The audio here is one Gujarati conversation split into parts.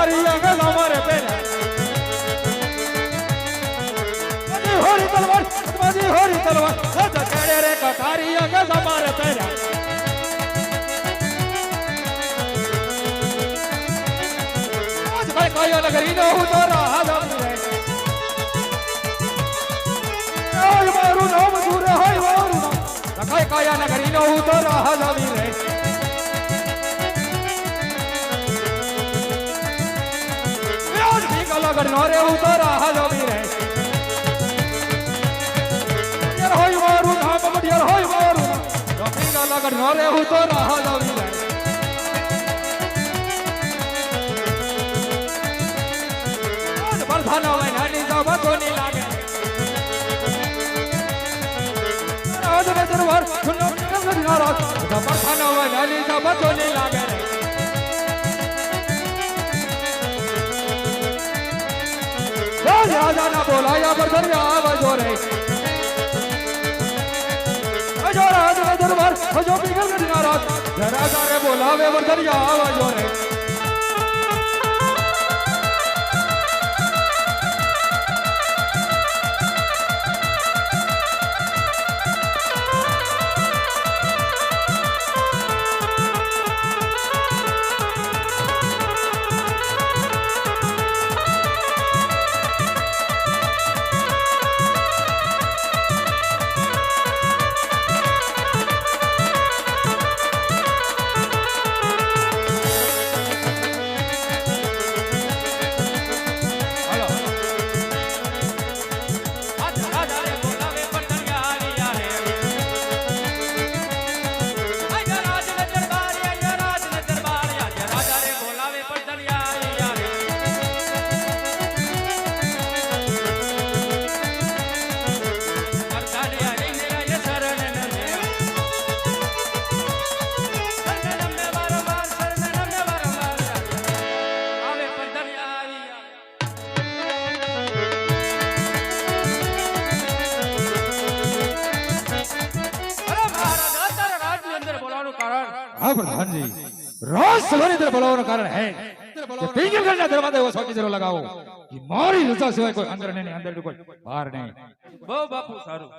कटारी आगे हमारे तेरा होरी तलवार बाजी होरी तलवार सदा केड़े रे कटारी आगे हमारे तेरा आज भाई काया नगरी नो तो रहा रे ओय मारू नाम दूर होय मारू नाम काय काया नगरी नो तो रहा रे लगन रे उतरा हजमी रे यार होय मारू नाम बढ़िया होय मारू रफीका लगन रे उतरा हजमी रे आज बरधाना में नानी सब तो नहीं लागे आज रे दरबार सुनो कब नाराज बरधाना में नानी सब तो नहीं लागे राजा ना बोलाया बरदरिया बजो रे बजो राजा दरबार बजो पिघल के नाराज राजा रे बोलावे बरदरिया बजो रे हाँ प्रधान जी राज सभा इधर बुलाने का कारण है कि पिंगल करना दरवाजे वो सोची जरूर लगाओ कि मारी लुचा सिवाय कोई अंदर नहीं अंदर कोई बाहर नहीं वो बापू सारू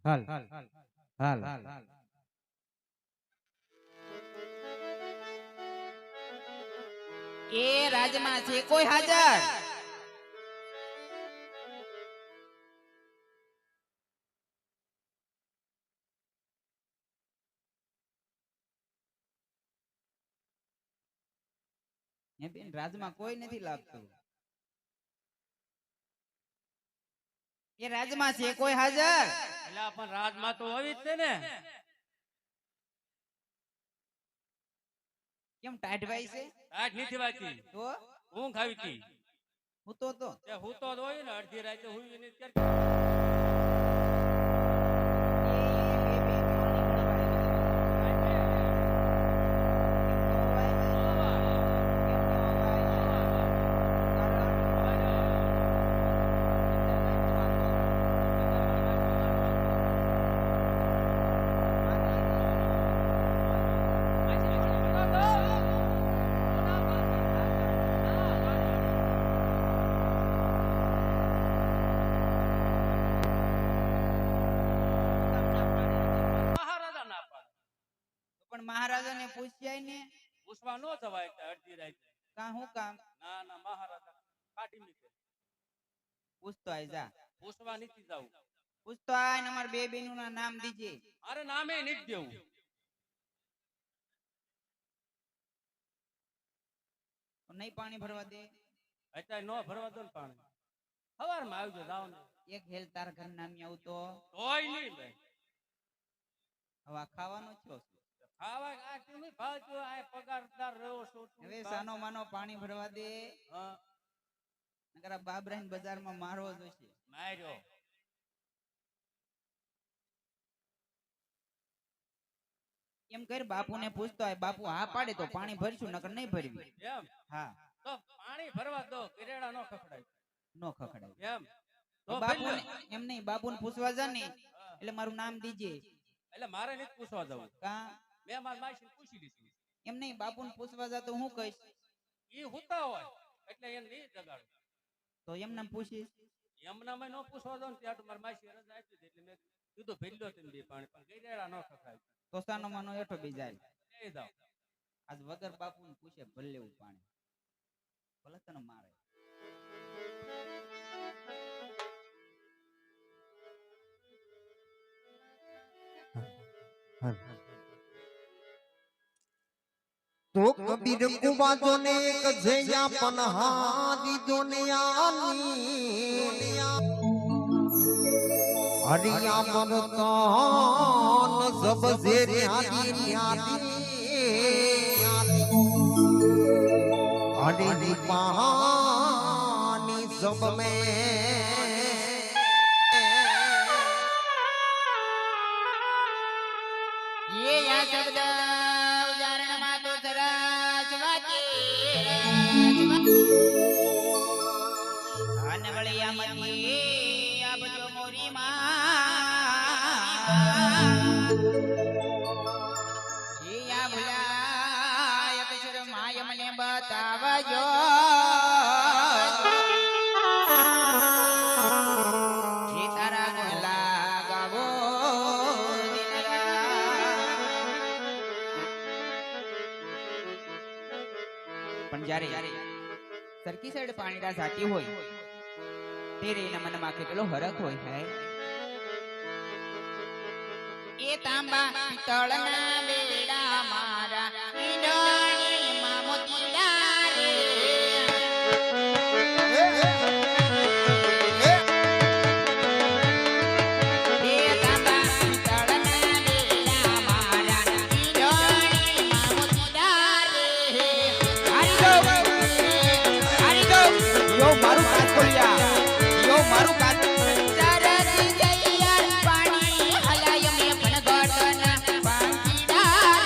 હાલ હાલ એ રાજમાં છે કોઈ હાજર? એ બેન રાજમાં કોઈ નથી લાગતું. એ રાજમાં છે કોઈ હાજર? એટલે પણ રાજમાં તો હોવી જ છે ને. કેમ ટાઈટ ભાઈ છે? આજ નથી વાંચી તો ઊંઘ આવી હતી. હું તો તે હું તો હોય ને અડધી રાતે હુઈ ને ત્યારે મહારાજાને પૂછ્યાય ને. પૂછવા નો જવાય કે અડધી રાતે. કા હું કામ? ના ના મહારાજા કાઢી મૂકે. પૂછતો આય જા. પૂછવા નથી જાવું. પૂછતો આય ને અમાર બે બેનું ના નામ દીજે. અરે નામે નથી દેવું. નહીં પાણી ભરવા દે. અત્યારે નો ભરવા દો ને પાણી. સવારમાં આવજો જાવ ને. એક હેલ તાર ઘર નામ આવું તો તોય નહીં બે. હવે ખાવાનો છો. ખાવા આ કેમ ભાવજો આ પગારદાર રહ્યો છો. હવે સાનો માનો પાણી ભરવા દે. હા નકર બાબરાઈન બજારમાં મારવો જોશે. માર્યો. એમ કર બાપુને પૂછતો હોય. બાપુ હા પાડે તો પાણી ભરશું નકર નહીં ભરવી. એમ હા તો પાણી ભરવા દો. કિરેડા નો ખખડાય. નો ખખડાય. એમ તો બાપુને એમ નહીં બાપુને પૂછવા જા ને એટલે મારું નામ દીજે. એટલે મારે નથી પૂછવા જવું. કા મેં મારા માસીને પૂછી લીધું. એમ નહીં બાપુને પૂછવા જા તો હું કહીશ. ઈ હુતા હોય એટલે એને નહીં જગાડું. તો એમ નામ પૂછીશ. એમના મેં નો પૂછવા દો ને ત્યાં તો મારા માસી રજા આપી હતી એટલે મેં કીધું ભેલ્યો તેમ બે પાણી પણ કિરેડા નો ખખડાય. તો સાનો માનો એઠો બી જાય. લઈ જાવ. આજ વગર બાપુને પૂછે ભલે લેવું પાણી. ભલે તને મારે. તો કબીર કુવાજો ને એક જયા પનહારી દુનિયાની હરિયા મરતાન સબ જે ન્યાદી હરી પાની સબ મેં ये या शब्द उदाहरण માં તો સરસ વાતે અનવળિયામતી આપજો મોરી માં યા ભુલાય અક્ષર માય મને બતાવજો જી તારા ગલા ગાવો પણ જ્યારે સરકી સાઈડ પાણીડા જાતી હોય ત્યારે એના મનમાં કેટલો હરખ હોય હે. એ તાંબા પિત્તળના બેડા મારા ઈંડણીમાં મોતીડા રે. એ તાંબા પિત્તળના બેડા મારા ઈંડણીમાં મોતીડા રે. હારી ગો યો મારું કાકોલિયા યો મારું કાકો સરસ જઈયા પાણી હલાય મે પણ ગોટના પાંચીડા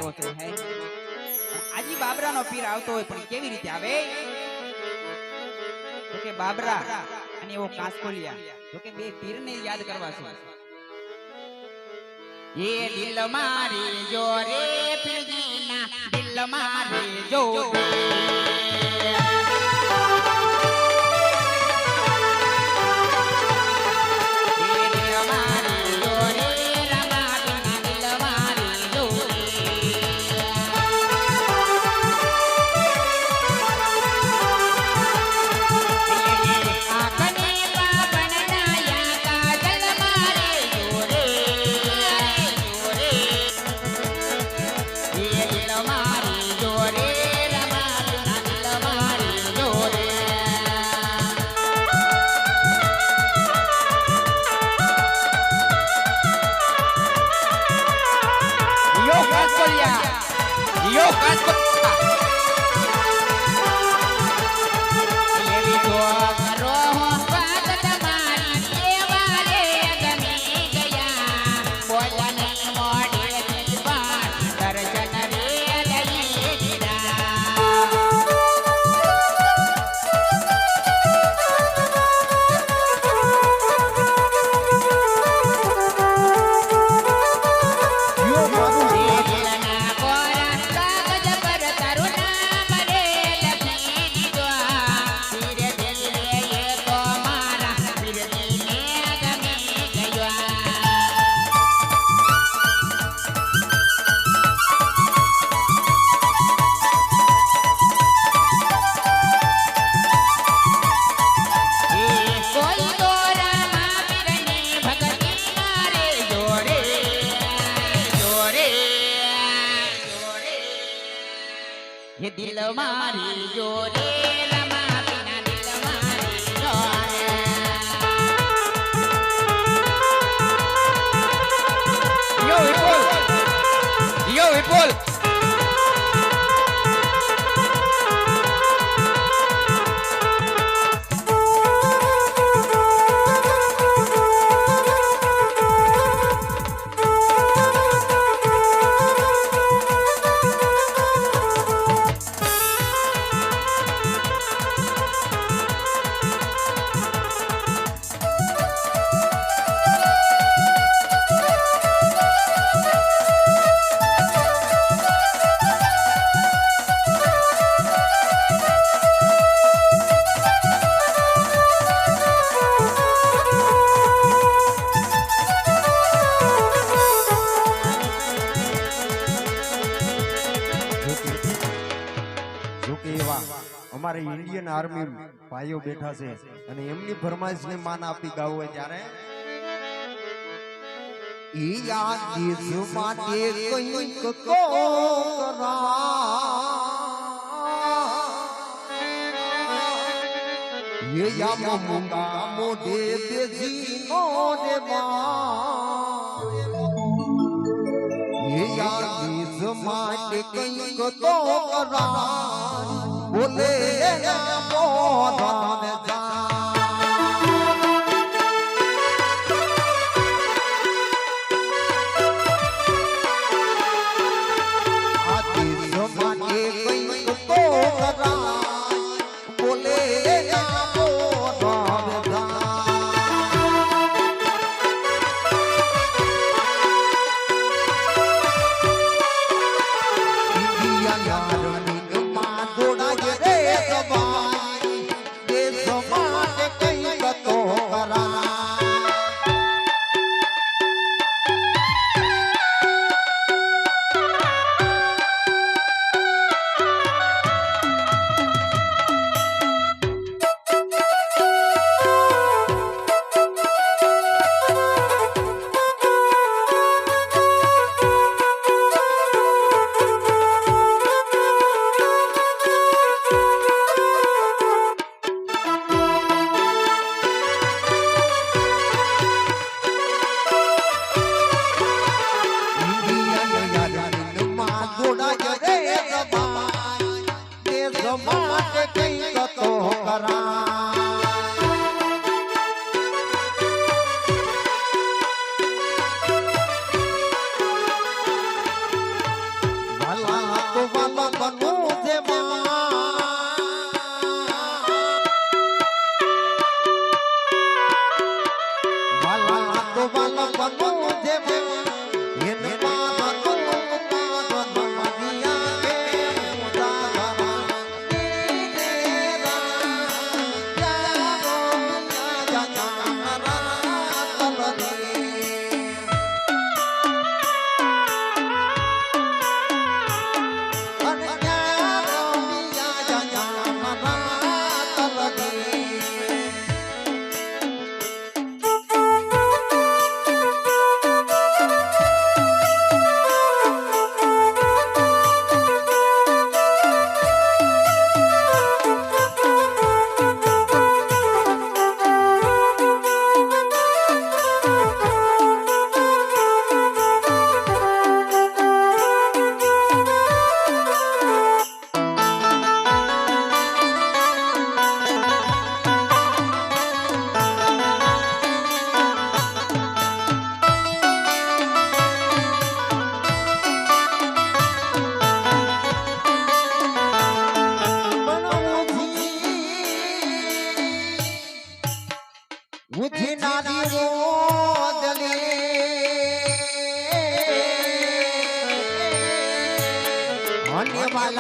કરવો છે હે આજી બાબરાનો પીર આવતો હોય પણ કેવી રીતે આવે તો કે બાબરા અને એવો કાસકોલિયા તો કે બે પીરને યાદ કરવા છે એ દિલ મારી જોરે પીરજીના દિલ મારી જો ये दिल मारी जोरे रमा बिना दिल मारी जोरे यो विपुल અમારે ઇન્ડિયન આર્મી ભાઈઓ બેઠા છે અને એમની ફરમાઈશને માન આપી ગાવું હોય ત્યારે ઈ યાદ દેશ માટે કંઈક કરા ये या मुंगा मोडे बेजी नो रे ये या बीज माटे कहीं को तो करा बोले ना बोधान जा आती माटे कहीं को तो करा बोले ना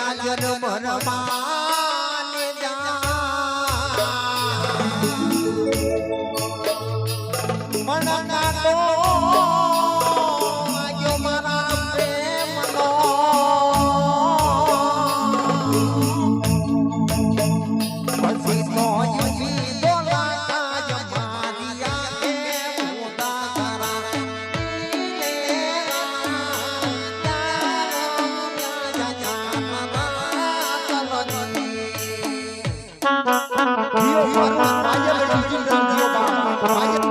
વાલા જન્મ રમાને જા મનના તો આજો મારા પ્રેમનો પછી તો યુવી બોલાતા જ મારિયા કે મોટા તારા જીઓ પર આજે લડી જીઓ બા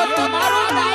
તમારું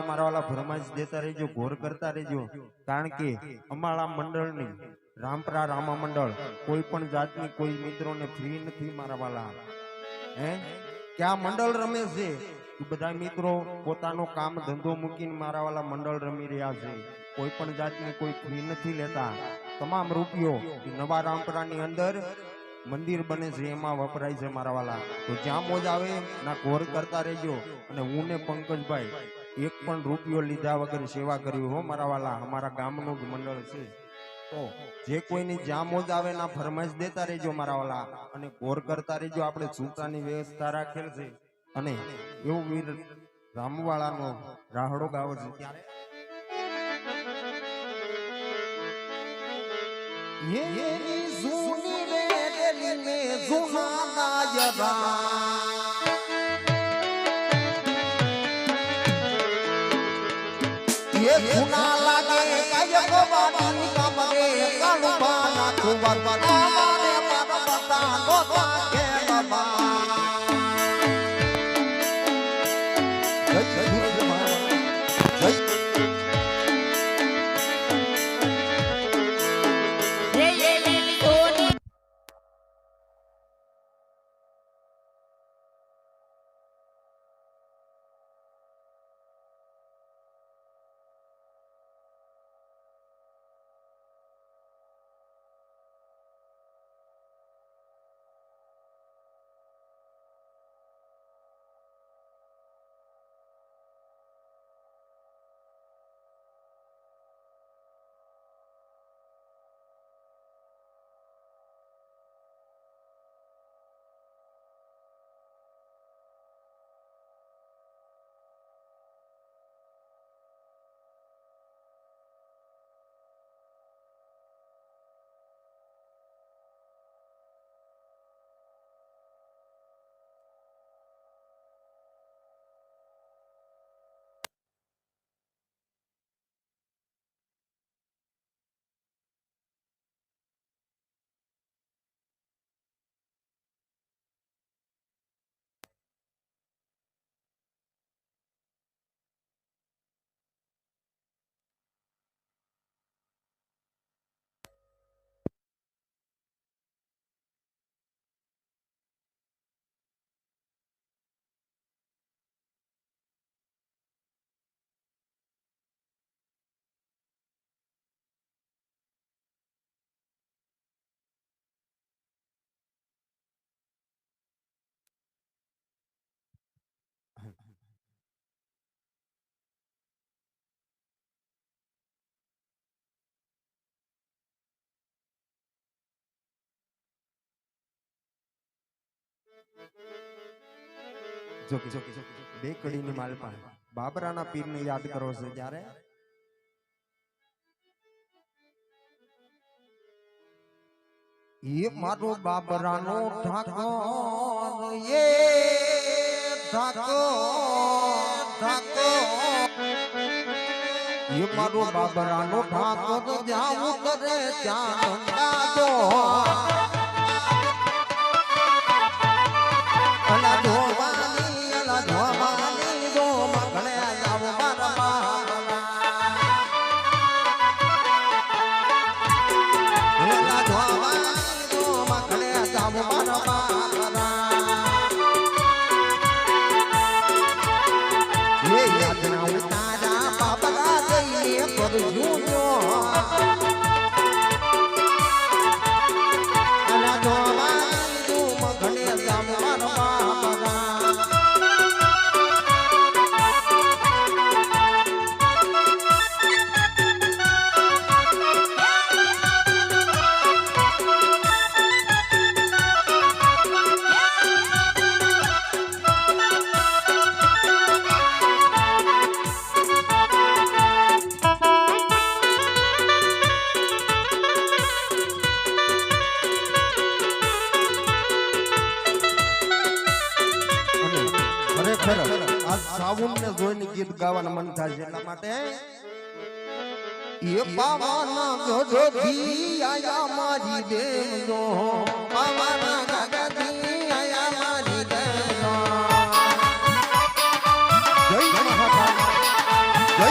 મારા વાલા ફરમાઈશ દેતા રહેજો, ઘોર કરતા રહેજો. કારણ કે અમારા મંડળની રામપરા રામા મંડળ કોઈ પણ જાતની કોઈ મિત્રોને ફ્રી નથી મારા વાલા. ક્યાં મંડળ રમે છે એ બધા મિત્રો પોતાનો કામ ધંધો મૂકીને મારા વાલા મંડળ રમી રહ્યા છે. કોઈ પણ જાતની કોઈ ફી નથી લેતા. તમામ રૂપિયો નવા રામપરાની અંદર મંદિર બને છે એમાં વપરાય છે મારા વાલા. તો જ્યાં મોજ આવે ના ઘોર કરતા રહેજો. અને હું ને પંકજભાઈ એક પણ રૂપિયો લીધા વગર સેવા કરી હો મારા વાલા. અમારા ગામનું જ મંડળ છે. તો જે કોઈની જ્યાં મોજ આવે ના ફરમાઈશ દેતા રહેજો મારા વાલા. અને ઘોર કરતા રહેજો. આપણે છૂટાની વ્યવસ્થા રાખેલ છે. અને એવું વીર રામવાળાનો રાહડો ગાવો છે ત્યારે બે કડીની માલપા બાબરાના પીરને યાદ કરો છો ત્યારે એ મારો બાબરાનો ઠાકોર એ ઠાકોર એ મારો બાબરાનો ઠાકોર જાવું કરે ત્યાં અંદાજો અલા ધોવાની દો મગણે જાવ મારા બાબરા અલા ધોવાની દો મગણે જાવ મારા બાબરા એ યાદ ના ઉતારા બાબરા જઈએ કરજો અલા ધોવાની દો મગણે જાવ મારા સાવનને જોઈને ગીત ગાવાનું મન થાય છે એટલા માટે એ પાવાના ગઢથી આયા મારી દેવનો પાવાના ગઢથી આયા મારી દેવનો જય મહાકાળ જય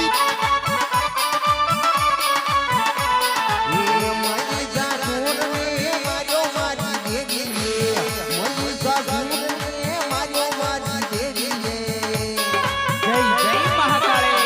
જય મહાકાળી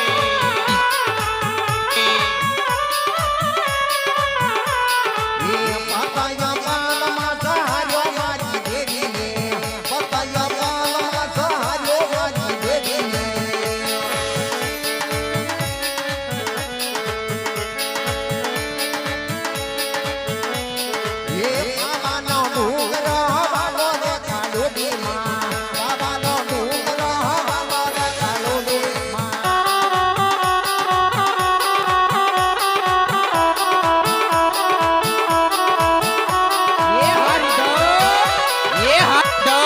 એ હરિદો એ હરિદો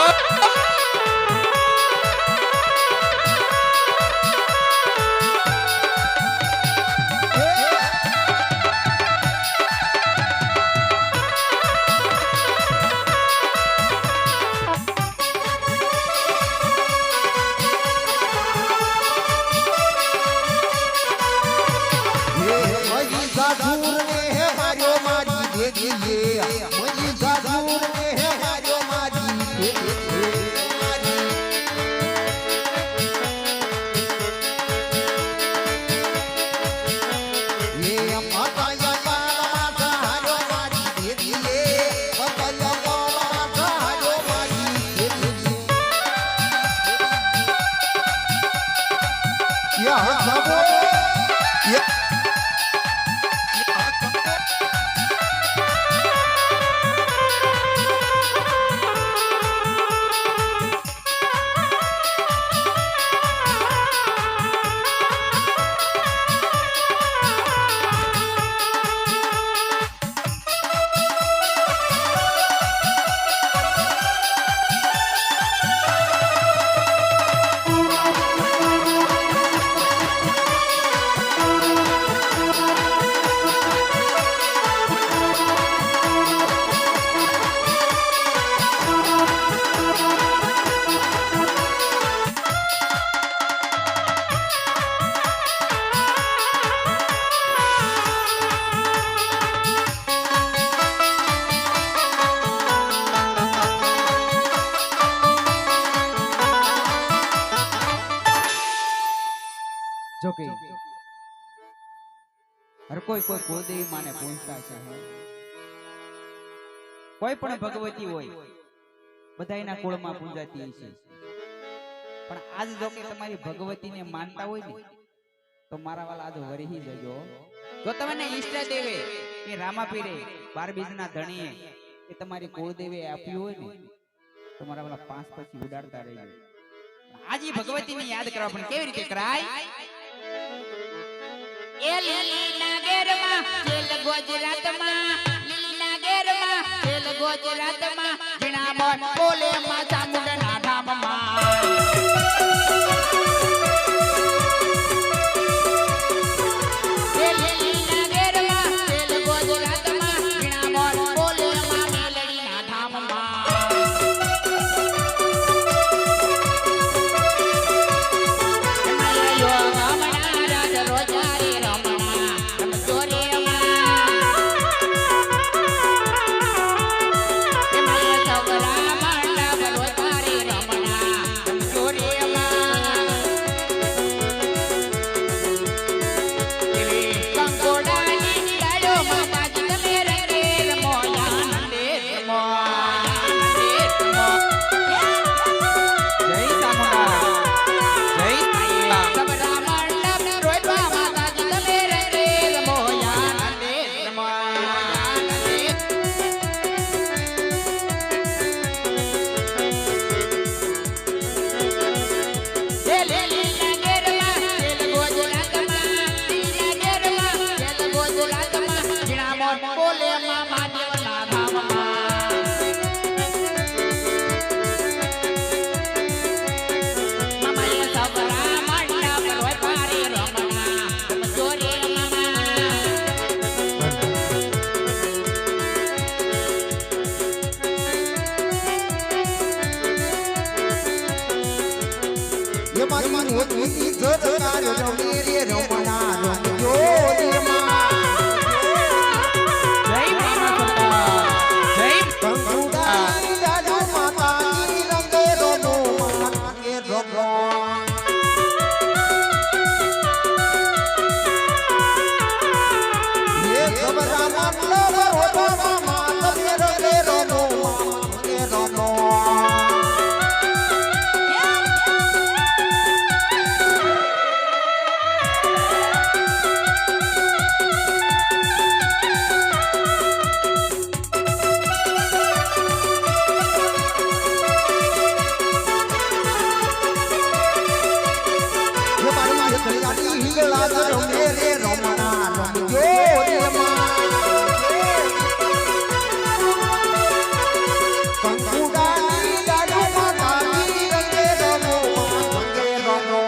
જો કે હર કોઈ કુળદેવી માને પૂજતા છે કોઈ પણ ભગવતી હોય બધાયના કુળમાં પૂજાતી છે પણ આજ જો કે તમારી ભગવતીને માનતા હોય ને તો મારા વાલા આજ વરહી જજો જો તમને ઈષ્ટ દેવે કે રામાપીરે 12 બીજના ધણીએ કે તમારી કુળદેવીએ આપ્યું હોય ને તો મારા વાલા 5 પછી ઉડાડતા રહેજો આજે ભગવતીને યાદ કરવા પણ કેવી રીતે કરાય એ લીલીના ગેરમાં જેલ ગુજરાતમાં લીલીના ગેરમાં જેલ ગુજરાતમાં જીણામણ બોલે માં ચામુંડના ધામમાં એ લીલીના ગેરમાં જેલ ગુજરાતમાં જીણામણ બોલે માં મેલડીના ધામમાં એમાં યોગમણા રાજ રોજારી રમણા રમચોરી રમા રાજ રમે રે રમણા રમજો રે કંકુડાની ડાળમાં તારી રંગે રમો રંગે રમો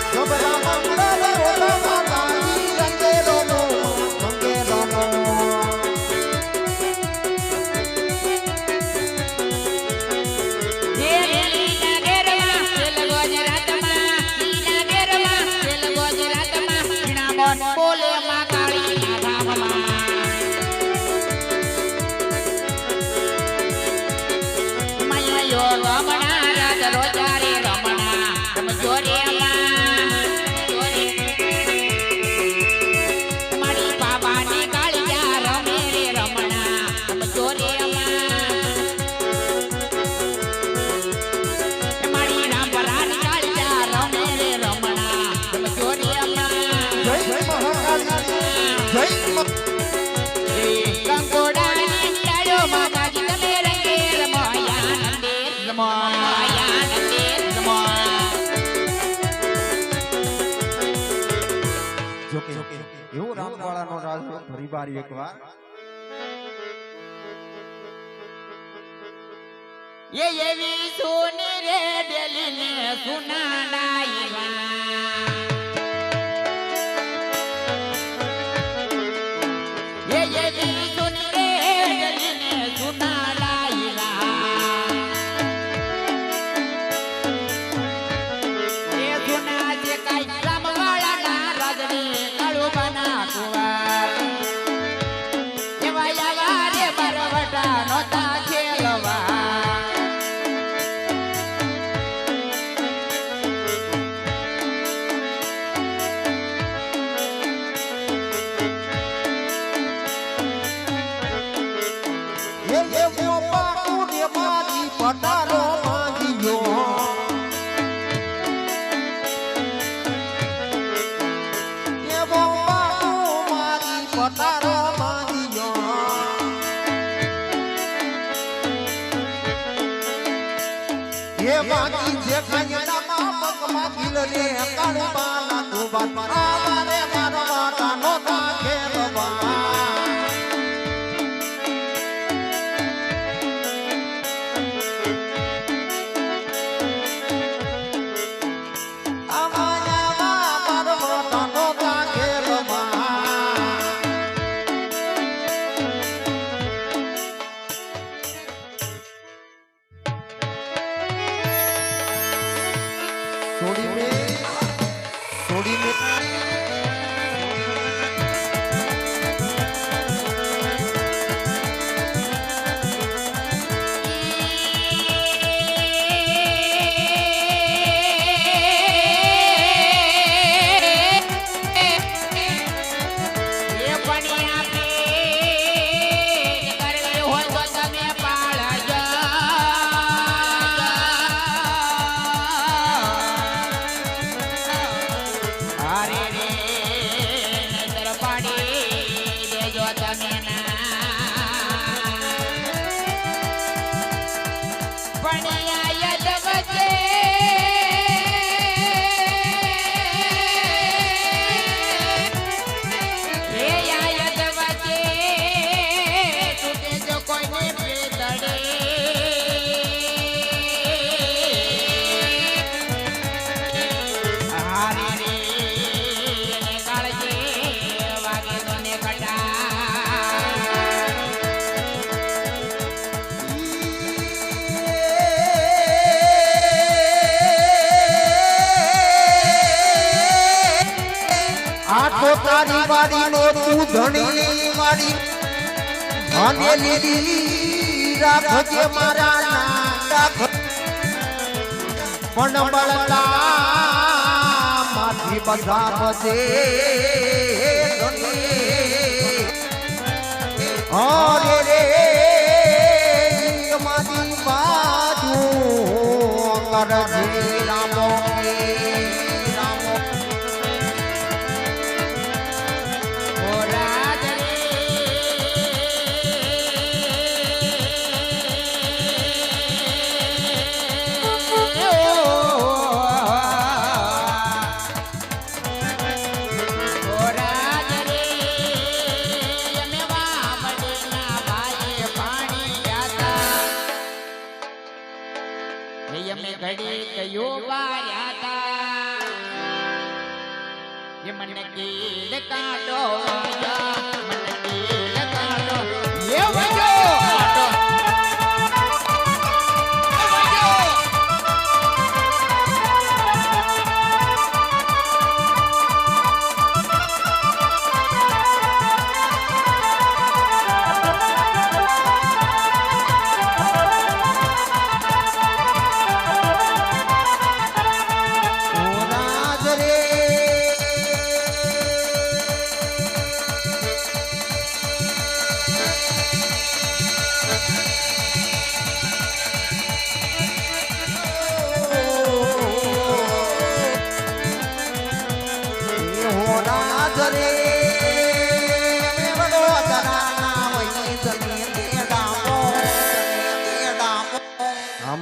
સબરા મંગળ રોલમાં તારી રંગે રમો રંગે રમો બોલે માં કાળી ના ભાવમાં મયો રમણા રાજ રોજારે રમણા રમજો રે મારી બાબાની કાળિયા રમે રે રમણા રમજો રે મારી રામપરાની કાળિયા રમે રે રમણા રમજો રે જય મહાકાળી જય કંકોડાની ડાળો માતાજી તમે રંગે રમોયા નંદે રમોયા નંદે રમો જોકે એવું રામવાળાનો રાજ ફરીવાર એકવાર ये एवी सोनी रे डेली ने सुनाडाईवा ये एवी सोनी रे डेली ने सुनाडाईवा ये सुना जे काई रामवाड़ा ना राजने काळू बना कुवार एवा यावा रे बरवटा नोता खेलवा એ મોપા કુડે મારી પટારો માંગીયો એ મોપા કુ મારી પટારો માંગીયો એ માગી જે ખાયડામાં પગમાં ગીલ રે કાળબાના તુબા આવારે મારવા કાનો નાખે બાબા તારી વાડી નો તું ધણી વાડી અને લીધી રાખજે મારા નાટા પણ બળતા માથી બધા બધે અરે રે મારી બાજુ કરજે રામો રામો અમે ઘડી કયો બાર્યા તા એ મને કીલ કાઢો વાયા મને કીલ કાઢો એ વાયો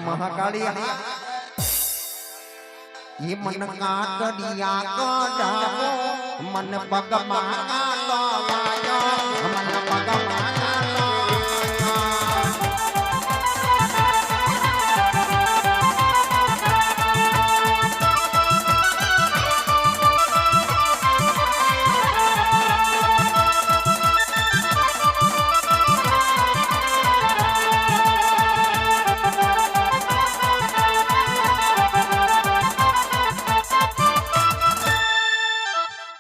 મહાકાળી ઈ મન કાકડિયા કડાવો મન પગમાં કાલો વાયો મન પગમાં કાલો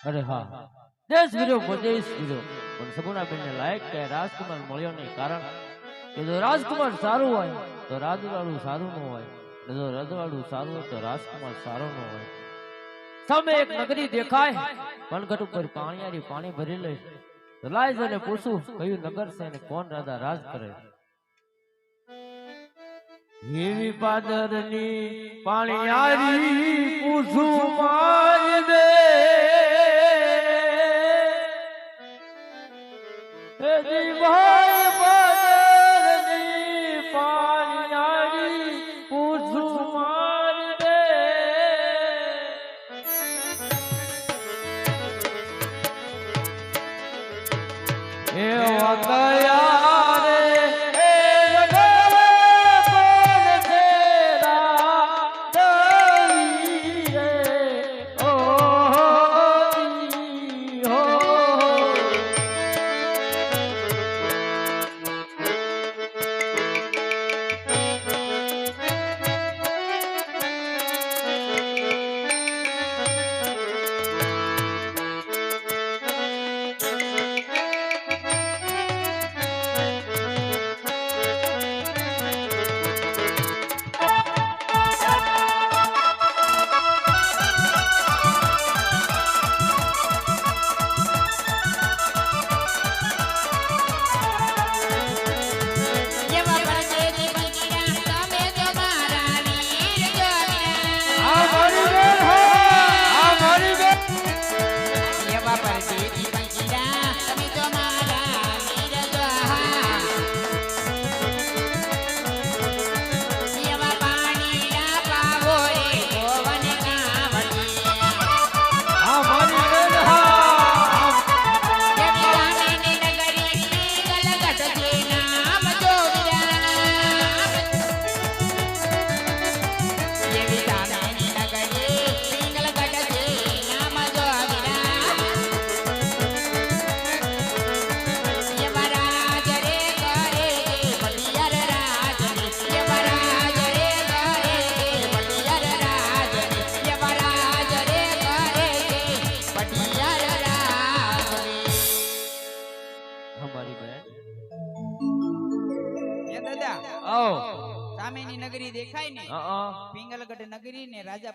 અરે હા દેશ વિરો પ્રદેશ વિરો પણ સગુણાબેનને લાયક કે રાજકુમાર મળ્યો નહીં કારણ કે જો રાજકુમાર સારું હોય તો રાજવાડું સારું ન હોય અને જો રજવાડું સારું હોય તો રાજકુમાર સારો ન હોય સામે એક નગરી દેખાય વનગઢ ઉપર પાણીયારી પાણી ભરી લે તો લાય જને પૂછું કયું નગર છે અને કોણ રાજા રાજ કરે એવી પાદરની પાણીયારી પૂછું મારી દે ભાઈ પાદરની પાણીયારી પૂછું મારી દે એવા કયા રે સામેની નગરી દેખાય ને પિંગલગઢ નગરી ને રાજા